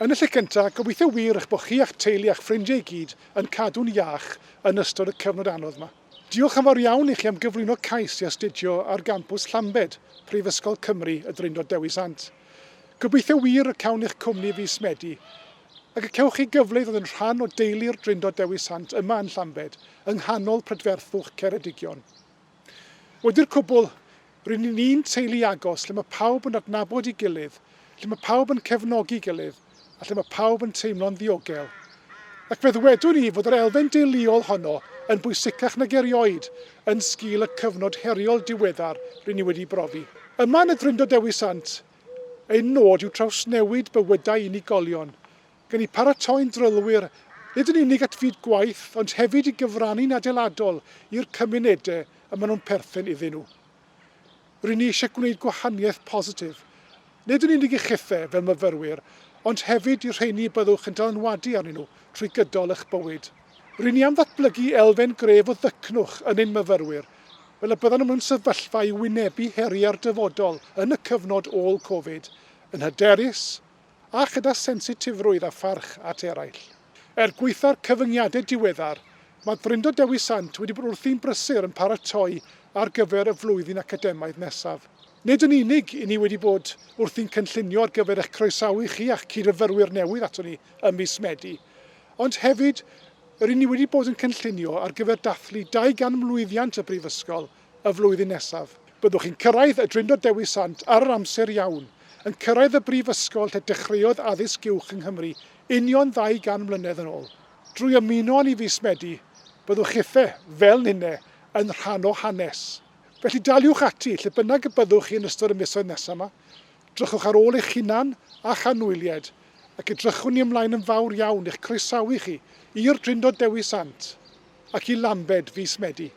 Yn y lle cyntaf, gobeithio wir eich bod chi a'ch teulu a'ch ffrindiau i gyd yn cadw'n iach yn ystod y cyfnod anodd yma. Diolch yn fawr iawn i chi am gyflwyno cais i astudio ar gampws Llambed, Prifysgol Cymru y Drindod Dewi Sant. Gobeithio wir y cawn eich cwmni fis Medi, ac y cewch chi gyfle i ddod yn rhan o deulu'r Drindod Dewi Sant yma yn Llambed, yng nghanol prydferthwch Ceredigion. Wedi'r cwbl, rydyn ni'n un teulu agos lle mae pawb yn adnabod ei gilydd, lle mae pawb yn cefnogi gilydd, a lle mae pawb yn teimlo'n ddiogel. Ac fe ddwedwn ni fod yr elfen deuluol honno yn bwysicach nag erioed yn sgil y cyfnod heriol diweddar rydyn ni wedi brofi. Yma yn y Drindod Dewi Sant, ein nod yw trawsnewid bywydau unigolion, gan i paratoi'n drylwyr nid yn unig at fyd gwaith, ond hefyd i gyfrannu'n adeiladol i'r cymunedau y maen nhw'n perthyn iddyn nhw. Rydyn ni eisiau gwneud gwahaniaeth positif, nid yn unig i chithau fel myfyrwyr, ond hefyd i'r rheini byddwch yn dylanwadu arnyn nhw trwy gydol eich bywyd. Rydyn ni am ddatblygu elfen gref o ddycnwch yn ein myfyrwyr, fel y byddan nhw mewn sefyllfa i wynebu heriau'r dyfodol yn y cyfnod ôl Covid, yn hyderus a chyda sensitifrwydd a pharch at eraill. Gweitha'r cyfyngiadau diweddar, mae Drindod Dewi Sant wedi bod wrthi'n brysur yn paratoi ar gyfer y flwyddyn academaidd nesaf. Nid yn unig i ni wedi bod wrthi'n cynllunio ar gyfer eich croesawu chi a'ch cydfyrwyr newydd ato ni ym mis Medi, ond hefyd rydyn ni wedi bod yn cynllunio ar gyfer dathlu 200 mlwyddiant y brifysgol y flwyddyn nesaf. Byddwch chi'n cyrraedd y Drindod Dewi Sant ar yr amser iawn, yn cyrraedd y brifysgol lle dechreuodd addysg uwch yng Nghymru union 200 mlynedd yn ôl. Drwy ymuno ni fis Medi, byddwch chithau fel ninnau yn rhan o hanes. Felly daliwch ati lle bynnag y byddwch chi yn ystod y misoedd nesaf yma. Drychwch ar ôl eich hunan a chanwyliad ac edrychwn ni ymlaen yn fawr iawn i'ch croesawu chi i'r Drindod Dewi Sant ac i Lambed fis Medi.